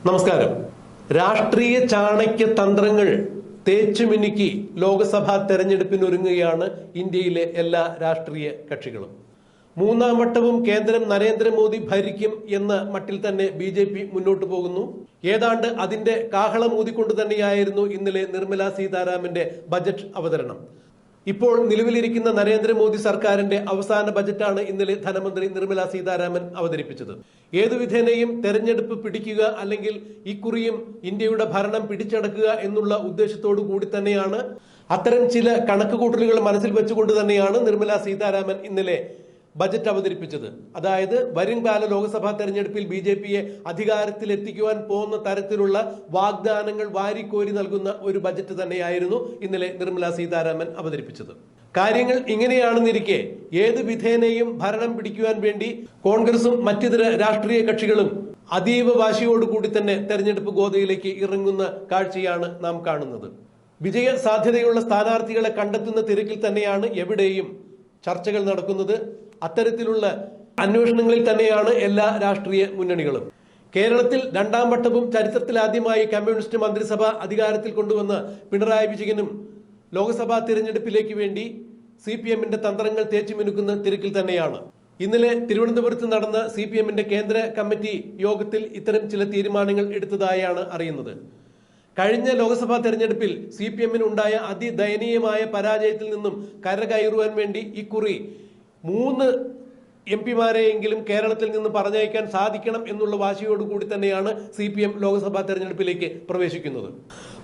നമസ്കാരം. രാഷ്ട്രീയ ചാണക്യ തന്ത്രങ്ങൾ തേച്ചുമിനുക്കി ലോക്സഭാ തെരഞ്ഞെടുപ്പിനൊരുങ്ങുകയാണ് ഇന്ത്യയിലെ എല്ലാ രാഷ്ട്രീയ കക്ഷികളും. മൂന്നാം വട്ടവും കേന്ദ്രം നരേന്ദ്രമോദി ഭരിക്കും എന്ന മട്ടിൽ തന്നെ BJP മുന്നോട്ട് പോകുന്നു. ഏതാണ്ട് അതിന്റെ കാഹളമൂതിക്കൊണ്ട് തന്നെയായിരുന്നു ഇന്നലെ നിർമ്മല സീതാരാമന്റെ ബജറ്റ് അവതരണം. ഇപ്പോൾ നിലവിലിരിക്കുന്ന നരേന്ദ്രമോദി സർക്കാരിന്റെ അവസാന ബജറ്റാണ് ഇന്നലെ ധനമന്ത്രി നിർമ്മല സീതാരാമൻ അവതരിപ്പിച്ചത്. ഏതു വിധേനയും തെരഞ്ഞെടുപ്പ് പിടിക്കുക, അല്ലെങ്കിൽ ഇക്കുറിയും ഇന്ത്യയുടെ ഭരണം പിടിച്ചടക്കുക എന്നുള്ള ഉദ്ദേശത്തോടു കൂടി തന്നെയാണ്, അത്തരം ചില കണക്കുകൂട്ടലുകൾ മനസ്സിൽ വെച്ചുകൊണ്ട് തന്നെയാണ് നിർമ്മല സീതാരാമൻ ഇന്നലെ ബജറ്റ് അവതരിപ്പിച്ചത്. അതായത് വരുംകാല ലോക്സഭാ തെരഞ്ഞെടുപ്പിൽ BJPയെ അധികാരത്തിലെത്തിക്കുവാൻ പോകുന്ന തരത്തിലുള്ള വാഗ്ദാനങ്ങൾ വാരിക്കോരി നൽകുന്ന ഒരു ബജറ്റ് തന്നെയായിരുന്നു ഇന്നലെ നിർമ്മല സീതാരാമൻ അവതരിപ്പിച്ചത്. കാര്യങ്ങൾ ഇങ്ങനെയാണെന്നിരിക്കെ ഏത് വിധേനയും ഭരണം പിടിക്കുവാൻ വേണ്ടി കോൺഗ്രസും മറ്റിതര രാഷ്ട്രീയ കക്ഷികളും അതീവ വാശിയോടുകൂടി തന്നെ തെരഞ്ഞെടുപ്പ് ഗോതയിലേക്ക് ഇറങ്ങുന്ന കാഴ്ചയാണ് നാം കാണുന്നത്. വിജയ സാധ്യതയുള്ള സ്ഥാനാർത്ഥികളെ കണ്ടെത്തുന്ന തിരക്കിൽ തന്നെയാണ് എവിടെയും ചർച്ചകൾ നടക്കുന്നത്. അത്തരത്തിലുള്ള അന്വേഷണങ്ങളിൽ തന്നെയാണ് എല്ലാ രാഷ്ട്രീയ മുന്നണികളും. കേരളത്തിൽ രണ്ടാം വട്ടവും ചരിത്രത്തിലാദ്യമായി കമ്മ്യൂണിസ്റ്റ് മന്ത്രിസഭ അധികാരത്തിൽ കൊണ്ടുവന്ന പിണറായി വിജയനും ലോക്സഭാ തിരഞ്ഞെടുപ്പിലേക്ക് വേണ്ടി CPMന്റെ തന്ത്രങ്ങൾ തേച്ചുമിനുക്കുന്ന തിരക്കിൽ തന്നെയാണ്. ഇന്നലെ തിരുവനന്തപുരത്ത് നടന്ന CPMന്റെ കേന്ദ്ര കമ്മിറ്റി യോഗത്തിൽ ഇത്തരം ചില തീരുമാനങ്ങൾ എടുത്തതായാണ് അറിയുന്നത്. കഴിഞ്ഞ ലോക്സഭാ തെരഞ്ഞെടുപ്പിൽ CPMന് ഉണ്ടായ അതിദയനീയമായ പരാജയത്തിൽ നിന്നും കരകയറുവാൻ വേണ്ടി ഇക്കുറി 3 MP-മാരെയെങ്കിലും കേരളത്തിൽ നിന്ന് പറഞ്ഞയക്കാൻ സാധിക്കണം എന്നുള്ള വാശിയോടുകൂടി തന്നെയാണ് CPM ലോക്സഭാ തെരഞ്ഞെടുപ്പിലേക്ക് പ്രവേശിക്കുന്നത്.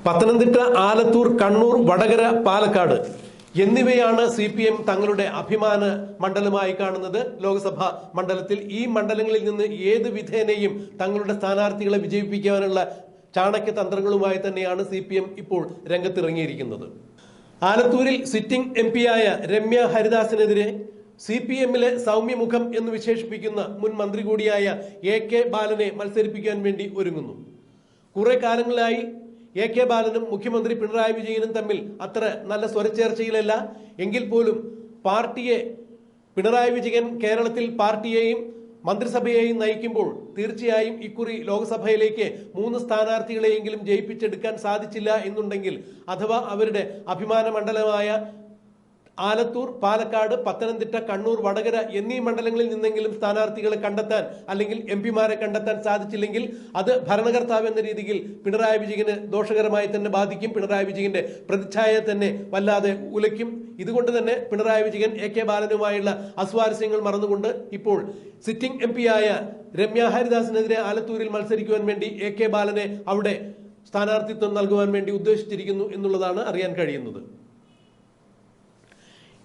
പത്തനംതിട്ട, ആലത്തൂർ, കണ്ണൂർ, വടകര, പാലക്കാട് എന്നിവയാണ് CPM തങ്ങളുടെ അഭിമാന മണ്ഡലമായി കാണുന്നത്. ലോക്സഭാ മണ്ഡലത്തിൽ ഈ മണ്ഡലങ്ങളിൽ നിന്ന് ഏത് വിധേനയും തങ്ങളുടെ സ്ഥാനാർത്ഥികളെ വിജയിപ്പിക്കാനുള്ള ചാണക്യ തന്ത്രങ്ങളുമായി തന്നെയാണ് CPM ഇപ്പോൾ രംഗത്തിറങ്ങിയിരിക്കുന്നത്. ആലത്തൂരിൽ സിറ്റിംഗ് MP-യായ രമ്യ ഹരിദാസിനെതിരെ CPMലെ സൗമ്യമുഖം എന്ന് വിശേഷിപ്പിക്കുന്ന മുൻ മന്ത്രി കൂടിയായ AK ബാലനെ മത്സരിപ്പിക്കാൻ വേണ്ടി ഒരുങ്ങുന്നു. കുറെ കാലങ്ങളായി AK ബാലനും മുഖ്യമന്ത്രി പിണറായി വിജയനും തമ്മിൽ അത്ര നല്ല സ്വരച്ചേർച്ചയിലല്ല. എങ്കിൽ പോലും പിണറായി വിജയൻ കേരളത്തിൽ പാർട്ടിയെയും മന്ത്രിസഭയെയും നയിക്കുമ്പോൾ തീർച്ചയായും ഇക്കുറി ലോക്സഭയിലേക്ക് 3 സ്ഥാനാർത്ഥികളെയെങ്കിലും ജയിപ്പിച്ചെടുക്കാൻ സാധിച്ചില്ല എന്നുണ്ടെങ്കിൽ, അഥവാ അവരുടെ അഭിമാന മണ്ഡലമായ ആലത്തൂർ, പാലക്കാട്, പത്തനംതിട്ട, കണ്ണൂർ, വടകര എന്നീ മണ്ഡലങ്ങളിൽ നിന്നെങ്കിലും സ്ഥാനാർത്ഥികളെ കണ്ടെത്താൻ, അല്ലെങ്കിൽ MP-മാരെ കണ്ടെത്താൻ സാധിച്ചില്ലെങ്കിൽ അത് ഭരണകർത്താവ് എന്ന രീതിയിൽ പിണറായി വിജയന് ദോഷകരമായി തന്നെ ബാധിക്കും. പിണറായി വിജയന്റെ പ്രതിച്ഛായ തന്നെ വല്ലാതെ ഉലയ്ക്കും. ഇതുകൊണ്ട് തന്നെ പിണറായി വിജയൻ AK ബാലനുമായുള്ള അസ്വാരസ്യങ്ങൾ മറന്നുകൊണ്ട് ഇപ്പോൾ സിറ്റിംഗ് MP-യായ രമ്യ ഹരിദാസിനെതിരെ ആലത്തൂരിൽ മത്സരിക്കുവാൻ വേണ്ടി AK ബാലനെ അവിടെ സ്ഥാനാർത്ഥിത്വം നൽകുവാൻ വേണ്ടി ഉദ്ദേശിച്ചിരിക്കുന്നു എന്നുള്ളതാണ് അറിയാൻ കഴിയുന്നത്.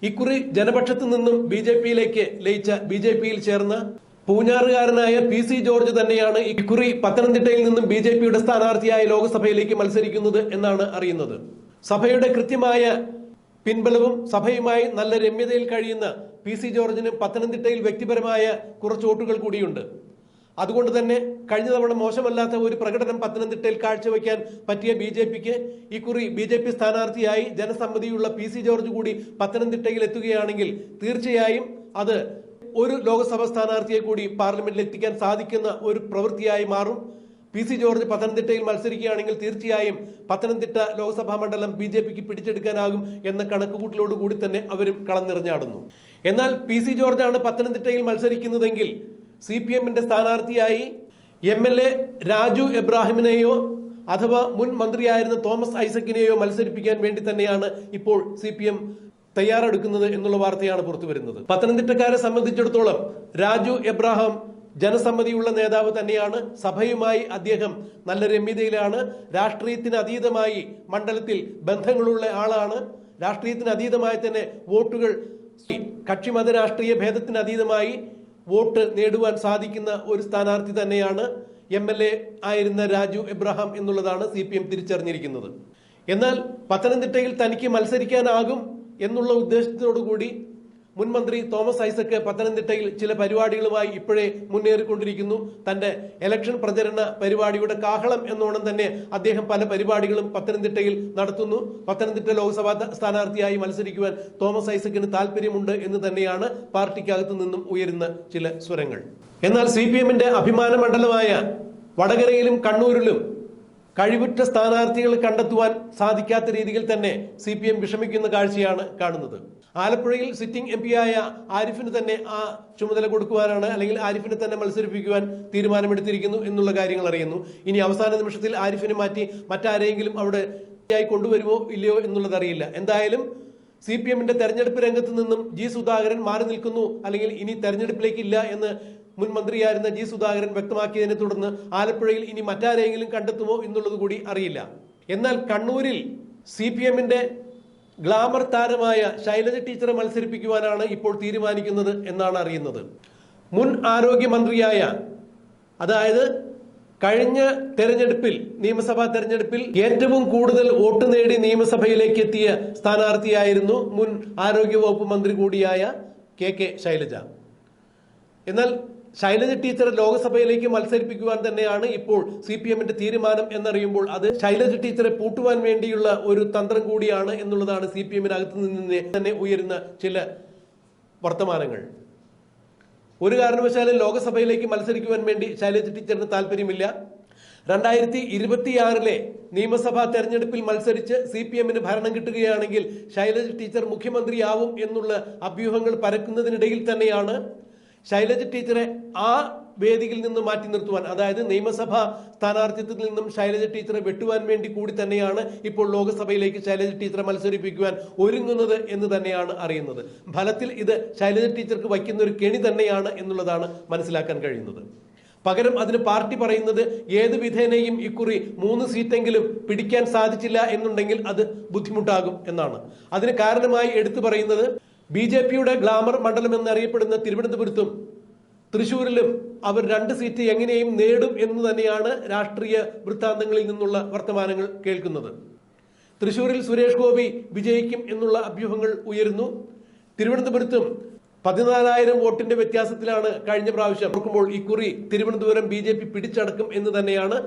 ഇക്കുറി ജനപക്ഷത്തു നിന്നും BJPയിലേക്ക് ലയിച്ച BJPയിൽ ചേർന്ന പൂഞ്ഞാറുകാരനായ PC ജോർജ് തന്നെയാണ് ഇക്കുറി പത്തനംതിട്ടയിൽ നിന്നും BJPയുടെ സ്ഥാനാർത്ഥിയായ ലോക്സഭയിലേക്ക് മത്സരിക്കുന്നത് എന്നാണ് അറിയുന്നത്. സഭയുടെ കൃത്യമായ പിൻബലവും സഭയുമായി നല്ല രമ്യതയിൽ കഴിയുന്ന PC ജോർജിന് പത്തനംതിട്ടയിൽ വ്യക്തിപരമായ കുറച്ച് വോട്ടുകൾ കൂടിയുണ്ട്. അതുകൊണ്ട് തന്നെ കഴിഞ്ഞ തവണ മോശമല്ലാത്ത ഒരു പ്രകടനം പത്തനംതിട്ടയിൽ കാഴ്ചവെക്കാൻ പറ്റിയ BJPക്ക് ഇക്കുറി BJP സ്ഥാനാർത്ഥിയായി ജനസമ്മതിയുള്ള PC ജോർജ് കൂടി പത്തനംതിട്ടയിൽ എത്തുകയാണെങ്കിൽ തീർച്ചയായും അത് ഒരു ലോക്സഭാ സ്ഥാനാർത്ഥിയെ കൂടി പാർലമെന്റിൽ എത്തിക്കാൻ സാധിക്കുന്ന ഒരു പ്രവൃത്തിയായി മാറും. PC ജോർജ് പത്തനംതിട്ടയിൽ മത്സരിക്കുകയാണെങ്കിൽ തീർച്ചയായും പത്തനംതിട്ട ലോക്സഭാ മണ്ഡലം BJPക്ക് പിടിച്ചെടുക്കാനാകും എന്ന കണക്കുകൂട്ടലോട് കൂടി തന്നെ അവരും കളം നിറഞ്ഞാടുന്നു. എന്നാൽ PC ജോർജാണ് പത്തനംതിട്ടയിൽ മത്സരിക്കുന്നതെങ്കിൽ CPMന്റെ സ്ഥാനാർത്ഥിയായി MLA രാജു എബ്രാഹിമിനെയോ അഥവാ മുൻ മന്ത്രിയായിരുന്ന തോമസ് ഐസക്കിനെയോ മത്സരിപ്പിക്കാൻ വേണ്ടി തന്നെയാണ് ഇപ്പോൾ CPM തയ്യാറെടുക്കുന്നത് എന്നുള്ള വാർത്തയാണ് പുറത്തു വരുന്നത്. പത്തനംതിട്ടക്കാരെ സംബന്ധിച്ചിടത്തോളം രാജു എബ്രാഹിം ജനസമ്മതിയുള്ള നേതാവ് തന്നെയാണ്. സഭയുമായി അദ്ദേഹം നല്ല രമ്യതയിലാണ്. രാഷ്ട്രീയത്തിന് അതീതമായി മണ്ഡലത്തിൽ ബന്ധങ്ങളുള്ള ആളാണ്. രാഷ്ട്രീയത്തിന് അതീതമായി തന്നെ വോട്ടുകൾ, കക്ഷിമത രാഷ്ട്രീയ ഭേദത്തിന് അതീതമായി വോട്ട് നേടുവാൻ സാധിക്കുന്ന ഒരു സ്ഥാനാർത്ഥി തന്നെയാണ് MLA ആയിരുന്ന രാജു എബ്രാഹിം എന്നുള്ളതാണ് CPM തിരിച്ചറിഞ്ഞിരിക്കുന്നത്. എന്നാൽ പത്തനംതിട്ടയിൽ തനിക്ക് മത്സരിക്കാനാകും എന്നുള്ള ഉദ്ദേശത്തോടു കൂടി മുൻ മന്ത്രി തോമസ് ഐസക് പത്തനംതിട്ടയിൽ ചില പരിപാടികളുമായി ഇപ്പോഴേ മുന്നേറിക്കൊണ്ടിരിക്കുന്നു. തന്റെ ഇലക്ഷൻ പ്രചരണ പരിപാടിയുടെ കാഹളം എന്നോണം തന്നെ അദ്ദേഹം പല പരിപാടികളും പത്തനംതിട്ടയിൽ നടത്തുന്നു. പത്തനംതിട്ട ലോക്സഭാ സ്ഥാനാർത്ഥിയായി മത്സരിക്കുവാൻ തോമസ് ഐസക്കിന് താല്പര്യമുണ്ട് എന്ന് തന്നെയാണ് പാർട്ടിക്കകത്തു നിന്നും ഉയരുന്ന ചില സ്വരങ്ങൾ. എന്നാൽ CPMന്റെ അഭിമാന മണ്ഡലമായ വടകരയിലും കണ്ണൂരിലും കഴിവുറ്റ സ്ഥാനാർത്ഥികൾ കണ്ടെത്തുവാൻ സാധിക്കാത്ത രീതിയിൽ തന്നെ CPM വിഷമിക്കുന്ന കാഴ്ചയാണ് കാണുന്നത്. ആലപ്പുഴയിൽ സിറ്റിംഗ് MP ആയ ആരിഫിന് തന്നെ ആ ചുമതല കൊടുക്കുവാനാണ്, അല്ലെങ്കിൽ ആരിഫിനെ തന്നെ മത്സരിപ്പിക്കുവാൻ തീരുമാനമെടുത്തിരിക്കുന്നു എന്നുള്ള കാര്യങ്ങൾ അറിയുന്നു. ഇനി അവസാന നിമിഷത്തിൽ ആരിഫിനെ മാറ്റി മറ്റാരെങ്കിലും അവിടെ കൊണ്ടുവരുമോ ഇല്ലയോ എന്നുള്ളത് അറിയില്ല. എന്തായാലും CPM-ന്റെ തെരഞ്ഞെടുപ്പ് രംഗത്ത് നിന്നും G. സുധാകരൻ മാറി നിൽക്കുന്നു, അല്ലെങ്കിൽ ഇനി തെരഞ്ഞെടുപ്പിലേക്ക് ഇല്ല എന്ന് മുൻ മന്ത്രിയായിരുന്ന G. സുധാകരൻ വ്യക്തമാക്കിയതിനെ തുടർന്ന് ആലപ്പുഴയിൽ ഇനി മറ്റാരെങ്കിലും കണ്ടെത്തുമോ എന്നുള്ളത് കൂടി അറിയില്ല. എന്നാൽ കണ്ണൂരിൽ CPM-ന്റെ ഗ്ലാമർ താരമായ ശൈലജ ടീച്ചറെ മത്സരിപ്പിക്കുവാനാണ് ഇപ്പോൾ തീരുമാനിക്കുന്നത് എന്നാണ് അറിയുന്നത്. മുൻ ആരോഗ്യമന്ത്രിയായ, അതായത് കഴിഞ്ഞ തെരഞ്ഞെടുപ്പിൽ, നിയമസഭാ തെരഞ്ഞെടുപ്പിൽ ഏറ്റവും കൂടുതൽ വോട്ട് നേടി നിയമസഭയിലേക്ക് എത്തിയ സ്ഥാനാർത്ഥിയായിരുന്നു മുൻ ആരോഗ്യവകുപ്പ് മന്ത്രി കൂടിയായ KK ശൈലജ. എന്നാൽ ശൈലജ ടീച്ചറെ ലോക്സഭയിലേക്ക് മത്സരിപ്പിക്കുവാൻ തന്നെയാണ് ഇപ്പോൾ CPM-ന്റെ തീരുമാനം എന്നറിയുമ്പോൾ അത് ശൈലജ ടീച്ചറെ പൂട്ടുവാൻ വേണ്ടിയുള്ള ഒരു തന്ത്രം കൂടിയാണ് എന്നുള്ളതാണ് CPM-നകത്ത് നിന്ന് തന്നെ ഉയരുന്ന ചില വർത്തമാനങ്ങൾ. ഒരു കാരണവശാലും ലോക്സഭയിലേക്ക് മത്സരിക്കുവാൻ വേണ്ടി ശൈലജ ടീച്ചറിന് താല്പര്യമില്ല. 2026 നിയമസഭാ തെരഞ്ഞെടുപ്പിൽ മത്സരിച്ച് CPM-ന് ഭരണം കിട്ടുകയാണെങ്കിൽ ശൈലജ ടീച്ചർ മുഖ്യമന്ത്രിയാവും എന്നുള്ള അഭ്യൂഹങ്ങൾ പരക്കുന്നതിനിടയിൽ തന്നെയാണ് ശൈലജ ടീച്ചറെ ആ വേദിയിൽ നിന്ന് മാറ്റി നിർത്തുവാൻ, അതായത് നിയമസഭാ സ്ഥാനാർത്ഥിത്വത്തിൽ നിന്നും ശൈലജ ടീച്ചറെ വെട്ടുവാൻ വേണ്ടി കൂടി തന്നെയാണ് ഇപ്പോൾ ലോക്സഭയിലേക്ക് ശൈലജ ടീച്ചറെ മത്സരിപ്പിക്കുവാൻ ഒരുങ്ങുന്നത് എന്ന് തന്നെയാണ് അറിയുന്നത്. ഫലത്തിൽ ഇത് ശൈലജ ടീച്ചർക്ക് വയ്ക്കുന്ന ഒരു കെണി തന്നെയാണ് എന്നുള്ളതാണ് മനസ്സിലാക്കാൻ കഴിയുന്നത്. പകരം അതിന് പാർട്ടി പറയുന്നത് ഏത് വിധേനയും ഇക്കുറി 3 സീറ്റെങ്കിലും പിടിക്കാൻ സാധിച്ചില്ല എന്നുണ്ടെങ്കിൽ അത് ബുദ്ധിമുട്ടാകും എന്നാണ്. അതിന് കാരണമായി എടുത്തു പറയുന്നത് BJP-യുടെ ഗ്ലാമർ മണ്ഡലം എന്നറിയപ്പെടുന്ന തിരുവനന്തപുരത്തും തൃശ്ശൂരിലും അവർ 2 സീറ്റ് എങ്ങനെയും നേടും എന്ന് തന്നെയാണ് രാഷ്ട്രീയ വൃത്താന്തങ്ങളിൽ നിന്നുള്ള വർത്തമാനങ്ങൾ കേൾക്കുന്നത്. തൃശ്ശൂരിൽ സുരേഷ് ഗോപി വിജയിക്കും എന്നുള്ള അഭ്യൂഹങ്ങൾ ഉയരുന്നു. തിരുവനന്തപുരത്തും 14,000 വോട്ടിന്റെ വ്യത്യാസത്തിലാണ് കഴിഞ്ഞ പ്രാവശ്യം നോക്കുമ്പോൾ ഇക്കുറി തിരുവനന്തപുരം BJP പിടിച്ചടക്കും എന്ന് തന്നെയാണ്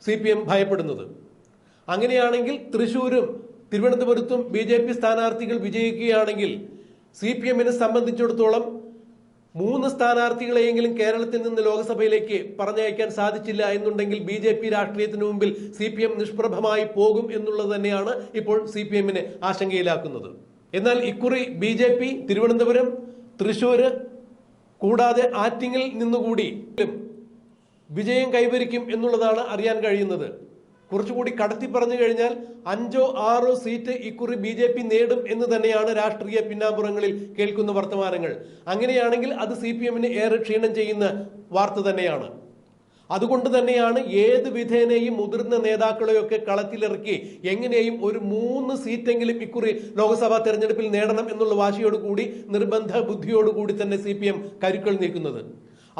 CPM ഭയപ്പെടുന്നത്. അങ്ങനെയാണെങ്കിൽ തൃശ്ശൂരും തിരുവനന്തപുരത്തും BJP സ്ഥാനാർത്ഥികൾ വിജയിക്കുകയാണെങ്കിൽ CPM-നെ സംബന്ധിച്ചിടത്തോളം 3 സ്ഥാനാർത്ഥികളെയെങ്കിലും കേരളത്തിൽ നിന്ന് ലോക്സഭയിലേക്ക് പറഞ്ഞയക്കാൻ സാധിച്ചില്ല എന്നുണ്ടെങ്കിൽ BJP രാഷ്ട്രീയത്തിന് മുമ്പിൽ CPM നിഷ്പ്രഭമായി പോകും എന്നുള്ളത് തന്നെയാണ് ഇപ്പോൾ CPM-നെ ആശങ്കയിലാക്കുന്നത്. എന്നാൽ ഇക്കുറി BJP തിരുവനന്തപുരം, തൃശ്ശൂര് കൂടാതെ ആറ്റിങ്ങിൽ നിന്നുകൂടി വിജയം കൈവരിക്കും എന്നുള്ളതാണ് അറിയാൻ കഴിയുന്നത്. കുറച്ചുകൂടി കടത്തി പറഞ്ഞു കഴിഞ്ഞാൽ 5 or 6 സീറ്റ് ഇക്കുറി BJP നേടും എന്ന് തന്നെയാണ് രാഷ്ട്രീയ പിന്നാമ്പുറങ്ങളിൽ കേൾക്കുന്ന വർത്തമാനങ്ങൾ. അങ്ങനെയാണെങ്കിൽ അത് CPM-ന് ഏറെ ക്ഷീണം ചെയ്യുന്ന വാർത്ത തന്നെയാണ്. അതുകൊണ്ട് തന്നെയാണ് ഏത് വിധേനയും മുതിർന്ന നേതാക്കളെയൊക്കെ കളത്തിലിറക്കി എങ്ങനെയും ഒരു 3 സീറ്റെങ്കിലും ഇക്കുറി ലോക്സഭാ തെരഞ്ഞെടുപ്പിൽ നേടണം എന്നുള്ള വാശിയോടുകൂടി, നിർബന്ധ ബുദ്ധിയോടുകൂടി തന്നെ CPM കരുക്കൾ നീക്കുന്നത്.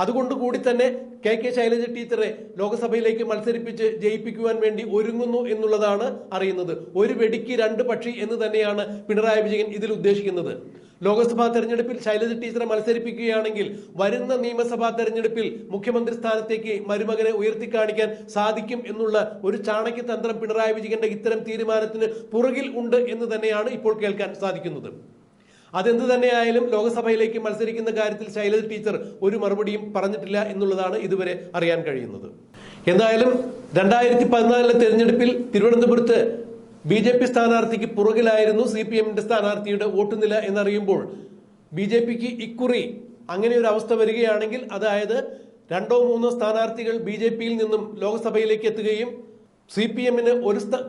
അതുകൊണ്ട് കൂടി തന്നെ KK ശൈലജ ടീച്ചറെ ലോക്സഭയിലേക്ക് മത്സരിപ്പിച്ച് ജയിപ്പിക്കുവാൻ വേണ്ടി ഒരുങ്ങുന്നു എന്നുള്ളതാണ് അറിയുന്നത്. ഒരു വെടിക്ക് 2 പക്ഷി എന്ന് തന്നെയാണ് പിണറായി വിജയൻ ഇതിൽ ഉദ്ദേശിക്കുന്നത്. ലോക്സഭാ തെരഞ്ഞെടുപ്പിൽ ശൈലജ ടീച്ചറെ മത്സരിപ്പിക്കുകയാണെങ്കിൽ വരുന്ന നിയമസഭാ തെരഞ്ഞെടുപ്പിൽ മുഖ്യമന്ത്രി സ്ഥാനത്തേക്ക് മരുമകനെ ഉയർത്തിക്കാണിക്കാൻ സാധിക്കും എന്നുള്ള ഒരു ചാണക്യതന്ത്രം പിണറായി വിജയന്റെ ഇത്തരം തീരുമാനത്തിന് പുറകിൽ ഉണ്ട് എന്ന് തന്നെയാണ് ഇപ്പോൾ കേൾക്കാൻ സാധിക്കുന്നത്. അതെന്ത് തന്നെയായാലും ലോക്സഭയിലേക്ക് മത്സരിക്കുന്ന കാര്യത്തിൽ ശൈലജ ടീച്ചർ ഒരു മറുപടിയും പറഞ്ഞിട്ടില്ല എന്നുള്ളതാണ് ഇതുവരെ അറിയാൻ കഴിയുന്നത്. എന്തായാലും 2014 തെരഞ്ഞെടുപ്പിൽ തിരുവനന്തപുരത്ത് BJP സ്ഥാനാർത്ഥിക്ക് പുറകിലായിരുന്നു CPM-ന്റെ സ്ഥാനാർത്ഥിയുടെ വോട്ട് നില എന്നറിയുമ്പോൾ BJP-ക്ക് ഇക്കുറി അങ്ങനെ ഒരു അവസ്ഥ വരികയാണെങ്കിൽ, അതായത് 2 or 3 സ്ഥാനാർത്ഥികൾ BJP-യിൽ നിന്നും ലോക്സഭയിലേക്ക് എത്തുകയും CPM-ന്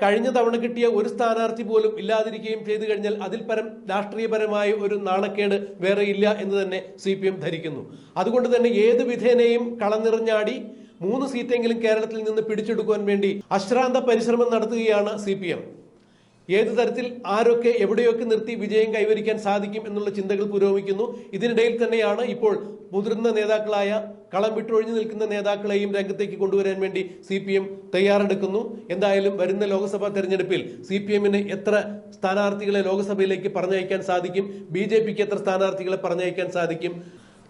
കഴിഞ്ഞ തവണ കിട്ടിയ ഒരു സ്ഥാനാർത്ഥി പോലും ഇല്ലാതിരിക്കുകയും ചെയ്തു കഴിഞ്ഞാൽ അതിൽ പരം രാഷ്ട്രീയപരമായ ഒരു നാണക്കേട് വേറെ ഇല്ല എന്ന് തന്നെ CPM ധരിക്കുന്നു. അതുകൊണ്ട് തന്നെ ഏത് വിധേനയും കളനിറഞ്ഞാടി 3 സീറ്റെങ്കിലും കേരളത്തിൽ നിന്ന് പിടിച്ചെടുക്കുവാൻ വേണ്ടി അശ്രാന്ത പരിശ്രമം നടത്തുകയാണ് CPM. ഏത് തരത്തിൽ ആരൊക്കെ എവിടെയൊക്കെ നിർത്തി വിജയം കൈവരിക്കാൻ സാധിക്കും എന്നുള്ള ചിന്തകൾ പുരോഗമിക്കുന്നു. ഇതിനിടയിൽ തന്നെയാണ് ഇപ്പോൾ മുതിർന്ന നേതാക്കളായ കളം വിട്ടൊഴിഞ്ഞു നിൽക്കുന്ന നേതാക്കളെയും രംഗത്തേക്ക് കൊണ്ടുവരാൻ വേണ്ടി CPM തയ്യാറെടുക്കുന്നു. എന്തായാലും വരുന്ന ലോക്സഭാ തെരഞ്ഞെടുപ്പിൽ CPM-ന് എത്ര സ്ഥാനാർത്ഥികളെ ലോക്സഭയിലേക്ക് പറഞ്ഞയക്കാൻ സാധിക്കും, BJP-ക്ക് എത്ര സ്ഥാനാർത്ഥികളെ പറഞ്ഞയക്കാൻ സാധിക്കും,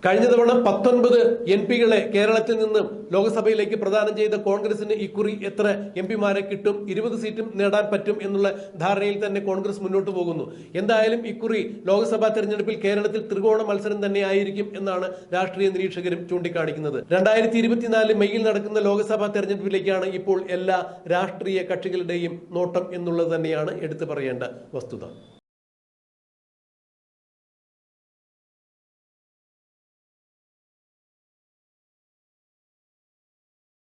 കഴിഞ്ഞ തവണ 19 MP-കളെ കേരളത്തിൽ നിന്നും ലോക്സഭയിലേക്ക് പ്രദാനം ചെയ്ത കോൺഗ്രസിന് ഇക്കുറി എത്ര MP-മാരെ കിട്ടും, 20 സീറ്റും നേടാൻ പറ്റും എന്നുള്ള ധാരണയിൽ തന്നെ കോൺഗ്രസ് മുന്നോട്ട് പോകുന്നു. എന്തായാലും ഇക്കുറി ലോക്സഭാ തെരഞ്ഞെടുപ്പിൽ കേരളത്തിൽ ത്രികോണ മത്സരം തന്നെ ആയിരിക്കും എന്നാണ് രാഷ്ട്രീയ നിരീക്ഷകരും ചൂണ്ടിക്കാണിക്കുന്നത്. 2024 മെയ്യിൽ നടക്കുന്ന ലോക്സഭാ തെരഞ്ഞെടുപ്പിലേക്കാണ് ഇപ്പോൾ എല്ലാ രാഷ്ട്രീയ കക്ഷികളുടെയും നോട്ടം എന്നുള്ളത് തന്നെയാണ് എടുത്തു പറയേണ്ട വസ്തുത.